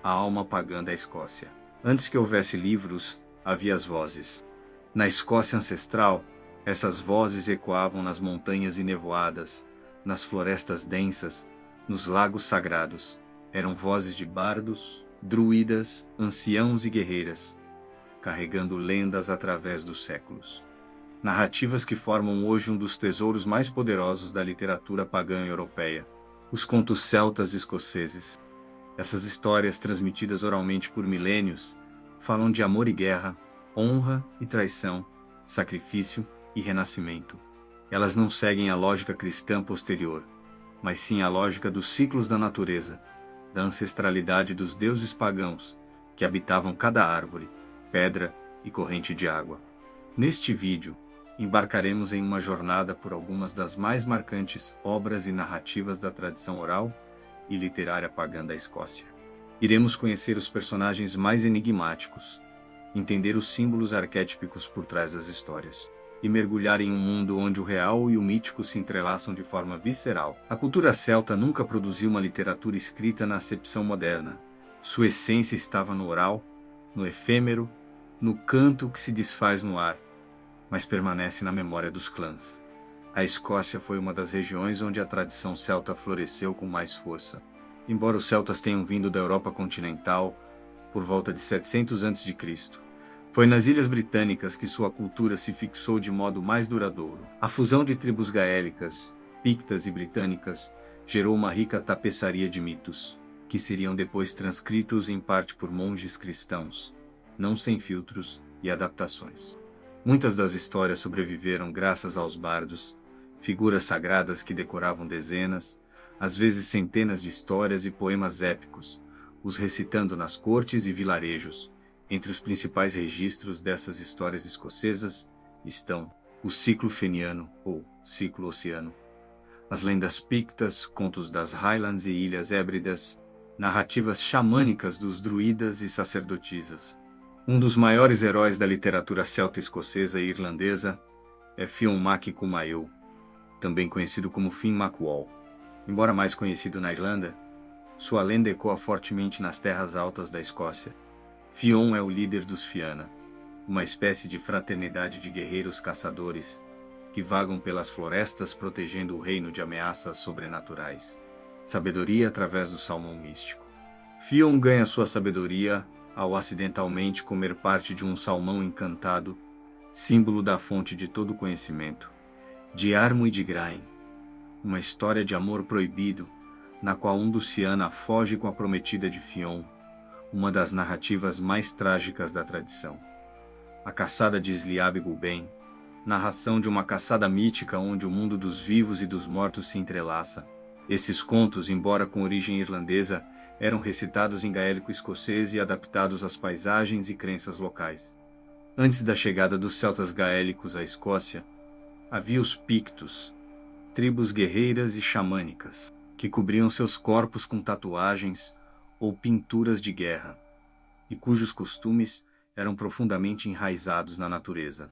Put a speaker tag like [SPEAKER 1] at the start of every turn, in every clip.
[SPEAKER 1] a alma pagã da Escócia. Antes que houvesse livros, havia as vozes. Na Escócia ancestral, essas vozes ecoavam nas montanhas enevoadas, nas florestas densas, nos lagos sagrados. Eram vozes de bardos, druidas, anciãos e guerreiras, carregando lendas através dos séculos. Narrativas que formam hoje um dos tesouros mais poderosos da literatura pagã europeia, os contos celtas escoceses. Essas histórias, transmitidas oralmente por milênios, falam de amor e guerra, honra e traição, sacrifício e renascimento. Elas não seguem a lógica cristã posterior, mas sim a lógica dos ciclos da natureza, da ancestralidade dos deuses pagãos que habitavam cada árvore, pedra e corrente de água. Neste vídeo, embarcaremos em uma jornada por algumas das mais marcantes obras e narrativas da tradição oral e literária pagã da Escócia. Iremos conhecer os personagens mais enigmáticos, entender os símbolos arquétipos por trás das histórias, e mergulhar em um mundo onde o real e o mítico se entrelaçam de forma visceral. A cultura celta nunca produziu uma literatura escrita na acepção moderna. Sua essência estava no oral, no efêmero, no canto que se desfaz no ar, mas permanece na memória dos clãs. A Escócia foi uma das regiões onde a tradição celta floresceu com mais força. Embora os celtas tenham vindo da Europa continental por volta de 700 a.C., foi nas Ilhas Britânicas que sua cultura se fixou de modo mais duradouro. A fusão de tribos gaélicas, pictas e britânicas gerou uma rica tapeçaria de mitos, que seriam depois transcritos em parte por monges cristãos, não sem filtros e adaptações. Muitas das histórias sobreviveram graças aos bardos, figuras sagradas que decoravam dezenas, às vezes centenas de histórias e poemas épicos, os recitando nas cortes e vilarejos. Entre os principais registros dessas histórias escocesas estão o ciclo feniano ou ciclo oceano, as lendas pictas, contos das Highlands e Ilhas Hébridas, narrativas xamânicas dos druidas e sacerdotisas. Um dos maiores heróis da literatura celta escocesa e irlandesa é Fionn mac Cumaill, também conhecido como Finn mac Coul. Embora mais conhecido na Irlanda, sua lenda ecoa fortemente nas terras altas da Escócia. Fionn é o líder dos Fianna, uma espécie de fraternidade de guerreiros caçadores que vagam pelas florestas protegendo o reino de ameaças sobrenaturais. Sabedoria através do salmão místico. Fionn ganha sua sabedoria ao acidentalmente comer parte de um salmão encantado, símbolo da fonte de todo conhecimento. De Armo e de Grain, uma história de amor proibido, na qual um dos Fianna foge com a prometida de Fionn, uma das narrativas mais trágicas da tradição. A Caçada de Sliabh Gubain, narração de uma caçada mítica onde o mundo dos vivos e dos mortos se entrelaça. Esses contos, embora com origem irlandesa, eram recitados em gaélico escocês e adaptados às paisagens e crenças locais. Antes da chegada dos celtas gaélicos à Escócia, havia os pictos, tribos guerreiras e xamânicas, que cobriam seus corpos com tatuagens ou pinturas de guerra, e cujos costumes eram profundamente enraizados na natureza.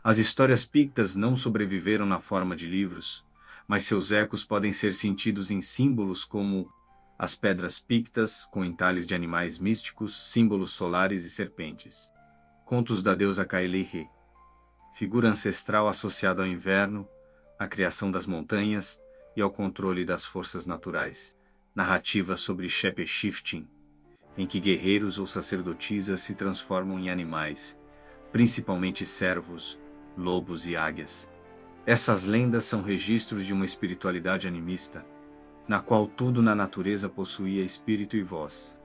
[SPEAKER 1] As histórias pictas não sobreviveram na forma de livros, mas seus ecos podem ser sentidos em símbolos como as pedras pictas, com entalhes de animais místicos, símbolos solares e serpentes. Contos da deusa Cailleach, figura ancestral associada ao inverno, à criação das montanhas e ao controle das forças naturais. Narrativa sobre shape-shifting, em que guerreiros ou sacerdotisas se transformam em animais, principalmente cervos, lobos e águias. Essas lendas são registros de uma espiritualidade animista, na qual tudo na natureza possuía espírito e voz.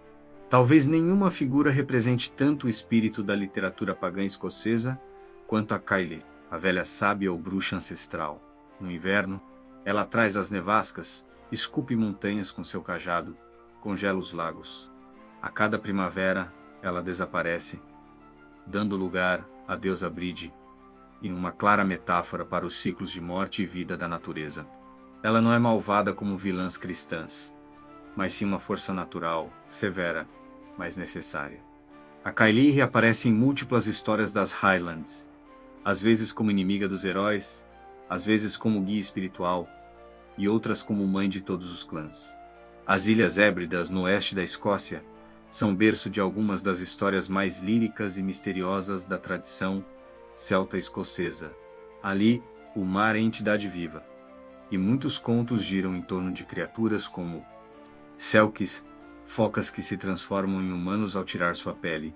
[SPEAKER 1] Talvez nenhuma figura represente tanto o espírito da literatura pagã escocesa quanto a Cailleach, a velha sábia ou bruxa ancestral. No inverno, ela traz as nevascas, esculpe montanhas com seu cajado, congela os lagos. A cada primavera, ela desaparece, dando lugar à deusa Bride, em uma clara metáfora para os ciclos de morte e vida da natureza. Ela não é malvada como vilãs cristãs, mas sim uma força natural, severa, mas necessária. A Cailleach aparece em múltiplas histórias das Highlands, às vezes como inimiga dos heróis, às vezes como guia espiritual, e outras como mãe de todos os clãs. As Ilhas Hébridas, no oeste da Escócia, são berço de algumas das histórias mais líricas e misteriosas da tradição celta-escocesa. Ali, o mar é entidade viva, e muitos contos giram em torno de criaturas como selkies, focas que se transformam em humanos ao tirar sua pele.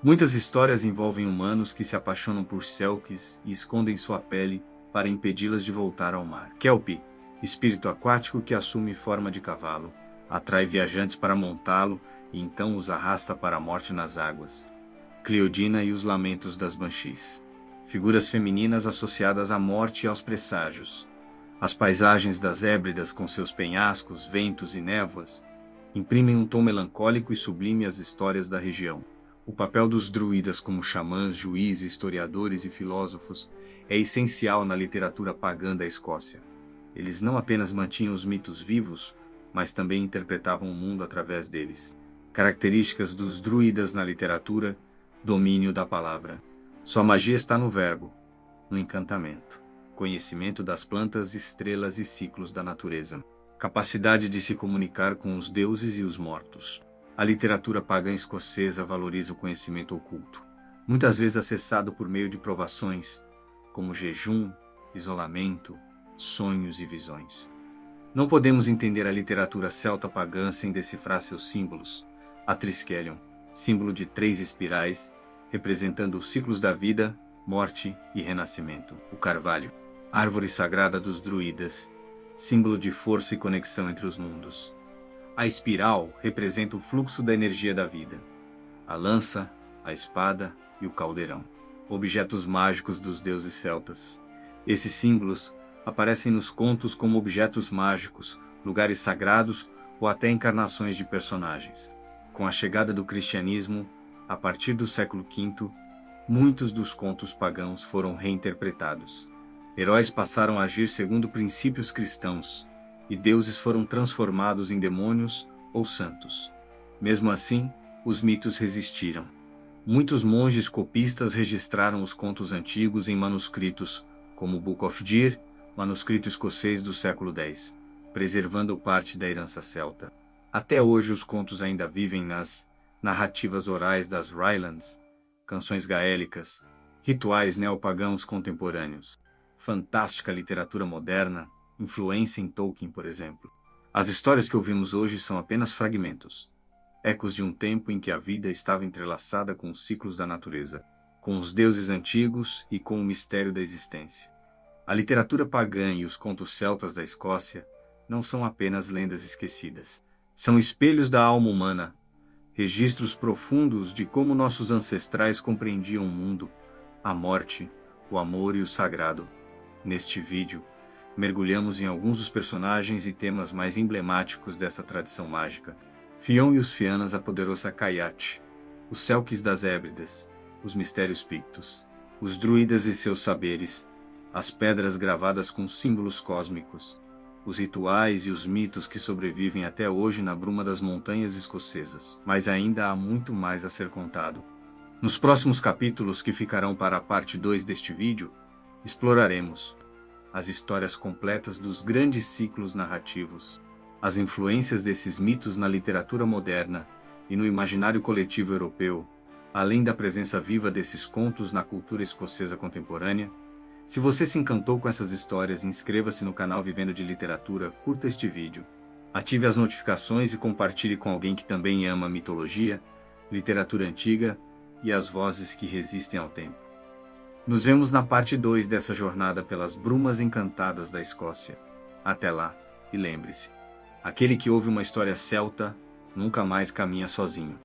[SPEAKER 1] Muitas histórias envolvem humanos que se apaixonam por selkies e escondem sua pele para impedi-las de voltar ao mar. Kelpie, espírito aquático que assume forma de cavalo, atrai viajantes para montá-lo e então os arrasta para a morte nas águas. Cleodina e os lamentos das Banshees, figuras femininas associadas à morte e aos presságios. As paisagens das Hébridas com seus penhascos, ventos e névoas imprimem um tom melancólico e sublime às histórias da região. O papel dos druidas como xamãs, juízes, historiadores e filósofos é essencial na literatura pagã da Escócia. Eles não apenas mantinham os mitos vivos, mas também interpretavam o mundo através deles. Características dos druidas na literatura: domínio da palavra. Sua magia está no verbo, no encantamento, conhecimento das plantas, estrelas e ciclos da natureza. Capacidade de se comunicar com os deuses e os mortos. A literatura pagã escocesa valoriza o conhecimento oculto, muitas vezes acessado por meio de provações, como jejum, isolamento, sonhos e visões. Não podemos entender a literatura celta pagã sem decifrar seus símbolos. A Triskelion, símbolo de 3 espirais, representando os ciclos da vida, morte e renascimento. O carvalho, árvore sagrada dos druidas, símbolo de força e conexão entre os mundos. A espiral representa o fluxo da energia da vida. A lança, a espada e o caldeirão, objetos mágicos dos deuses celtas. Esses símbolos aparecem nos contos como objetos mágicos, lugares sagrados ou até encarnações de personagens. Com a chegada do cristianismo, a partir do século V, muitos dos contos pagãos foram reinterpretados. Heróis passaram a agir segundo princípios cristãos, e deuses foram transformados em demônios ou santos. Mesmo assim, os mitos resistiram. Muitos monges copistas registraram os contos antigos em manuscritos, como o Book of Deer, manuscrito escocês do século X, preservando parte da herança celta. Até hoje os contos ainda vivem nas narrativas orais das Rylands, canções gaélicas, rituais neopagãos contemporâneos. Fantástica literatura moderna, influência em Tolkien, por exemplo. As histórias que ouvimos hoje são apenas fragmentos, ecos de um tempo em que a vida estava entrelaçada com os ciclos da natureza, com os deuses antigos e com o mistério da existência. A literatura pagã e os contos celtas da Escócia não são apenas lendas esquecidas. São espelhos da alma humana, registros profundos de como nossos ancestrais compreendiam o mundo, a morte, o amor e o sagrado. Neste vídeo, mergulhamos em alguns dos personagens e temas mais emblemáticos dessa tradição mágica. Fionn e os Fiannas, a poderosa Kayat, os Selkies das Hébridas, os mistérios pictos, os druidas e seus saberes, as pedras gravadas com símbolos cósmicos, os rituais e os mitos que sobrevivem até hoje na bruma das montanhas escocesas. Mas ainda há muito mais a ser contado. Nos próximos capítulos, que ficarão para a parte 2 deste vídeo, exploraremos as histórias completas dos grandes ciclos narrativos, as influências desses mitos na literatura moderna e no imaginário coletivo europeu, além da presença viva desses contos na cultura escocesa contemporânea. Se você se encantou com essas histórias, inscreva-se no canal Vivendo de Literatura, curta este vídeo, ative as notificações e compartilhe com alguém que também ama mitologia, literatura antiga e as vozes que resistem ao tempo. Nos vemos na parte 2 dessa jornada pelas brumas encantadas da Escócia. Até lá, e lembre-se, aquele que ouve uma história celta nunca mais caminha sozinho.